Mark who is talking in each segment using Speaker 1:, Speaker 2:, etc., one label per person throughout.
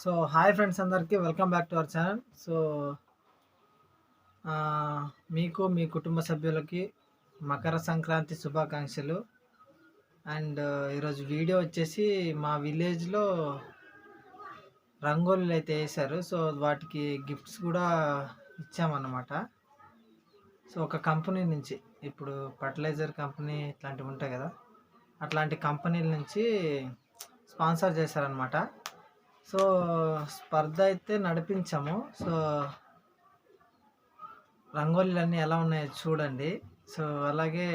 Speaker 1: So hi friends అందరికీ welcome back to our channel. So మీకు మీ కుటుంబ సభ్యులకి మకర సంక్రాంతి శుభాకాంక్షలు. అండ్ ఈరోజు వీడియో వచ్చేసి మా విలేజ్లో రంగోలీలు అయితే వేశారు. సో వాటికి గిఫ్ట్స్ కూడా ఇచ్చామన్నమాట. సో ఒక కంపెనీ నుంచి, ఇప్పుడు ఫర్టిలైజర్ కంపెనీ ఇట్లాంటివి ఉంటాయి కదా, అట్లాంటి కంపెనీల నుంచి స్పాన్సర్ చేశారనమాట. సో స్పర్ధ అయితే నడిపించాము. సో రంగోలీలన్నీ ఎలా ఉన్నాయో చూడండి. సో అలాగే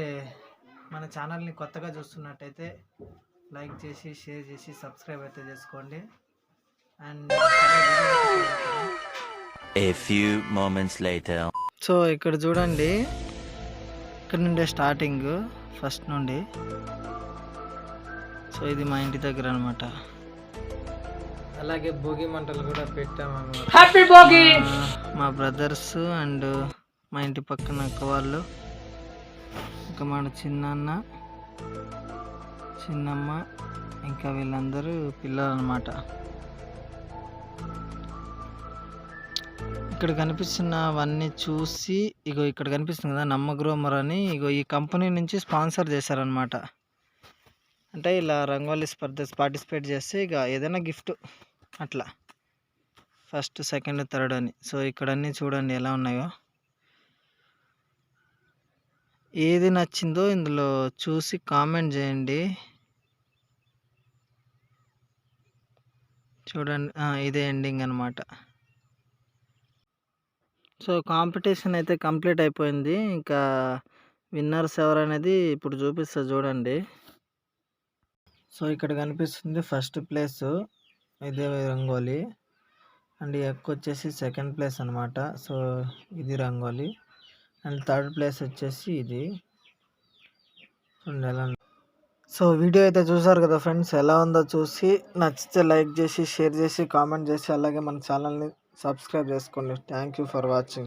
Speaker 1: మన ఛానల్ని కొత్తగా చూస్తున్నట్టయితే లైక్ చేసి, షేర్ చేసి, సబ్స్క్రైబ్ అయితే చేసుకోండి. And
Speaker 2: A few moments later.
Speaker 1: So ఇక్కడ చూడండి, ఇక్కడ నుండే స్టార్టింగ్, ఫస్ట్ నుండి. సో ఇది మా ఇంటి దగ్గర అనమాట. అలాగే భోగి మంటలు కూడా పెట్టామన్నమాట. హ్యాపీ భోగి! మా బ్రదర్స్ అండ్ మా ఇంటి పక్కన అక్క వాళ్ళు, ఇంకా మన చిన్నన్న, చిన్నమ్మ, ఇంకా వీళ్ళందరూ పిల్లలు అనమాట. ఇక్కడ కనిపిస్తున్నవన్నీ చూసి, ఇగో ఇక్కడ కనిపిస్తుంది కదా నమ్మగ్రోమర్ అని, ఇగో ఈ కంపెనీ నుంచి స్పాన్సర్ చేశారనమాట. అంటే ఇలా రంగోలీ స్పర్ధ పార్టిసిపేట్ చేస్తే ఇక ఏదైనా గిఫ్ట్ అట్లా, ఫస్ట్, సెకండ్, థర్డ్ అని. సో ఇక్కడ అన్నీ చూడండి ఎలా ఉన్నాయో. ఏది నచ్చిందో ఇందులో చూసి కామెంట్ చేయండి. చూడండి, ఇదే ఎండింగ్ అనమాట. సో కాంపిటీషన్ అయితే కంప్లీట్ అయిపోయింది. ఇంకా విన్నర్స్ ఎవరనేది ఇప్పుడు చూపిస్తా చూడండి. సో ఇక్కడ కనిపిస్తుంది ఫస్ట్ ప్లేస్ ఇదే రంగోలీ, అండ్ ఈ అక్క వచ్చేసి సెకండ్ ప్లేస్ అనమాట. సో ఇది రంగోలీ. అండ్ థర్డ్ ప్లేస్ వచ్చేసి ఇది. ఎలా, సో వీడియో అయితే చూసారు కదా ఫ్రెండ్స్, ఎలా ఉందో చూసి నచ్చితే లైక్ చేసి, షేర్ చేసి, కామెంట్ చేసి, అలాగే మన ఛానల్ని సబ్స్క్రైబ్ చేసుకోండి. Thank you for watching.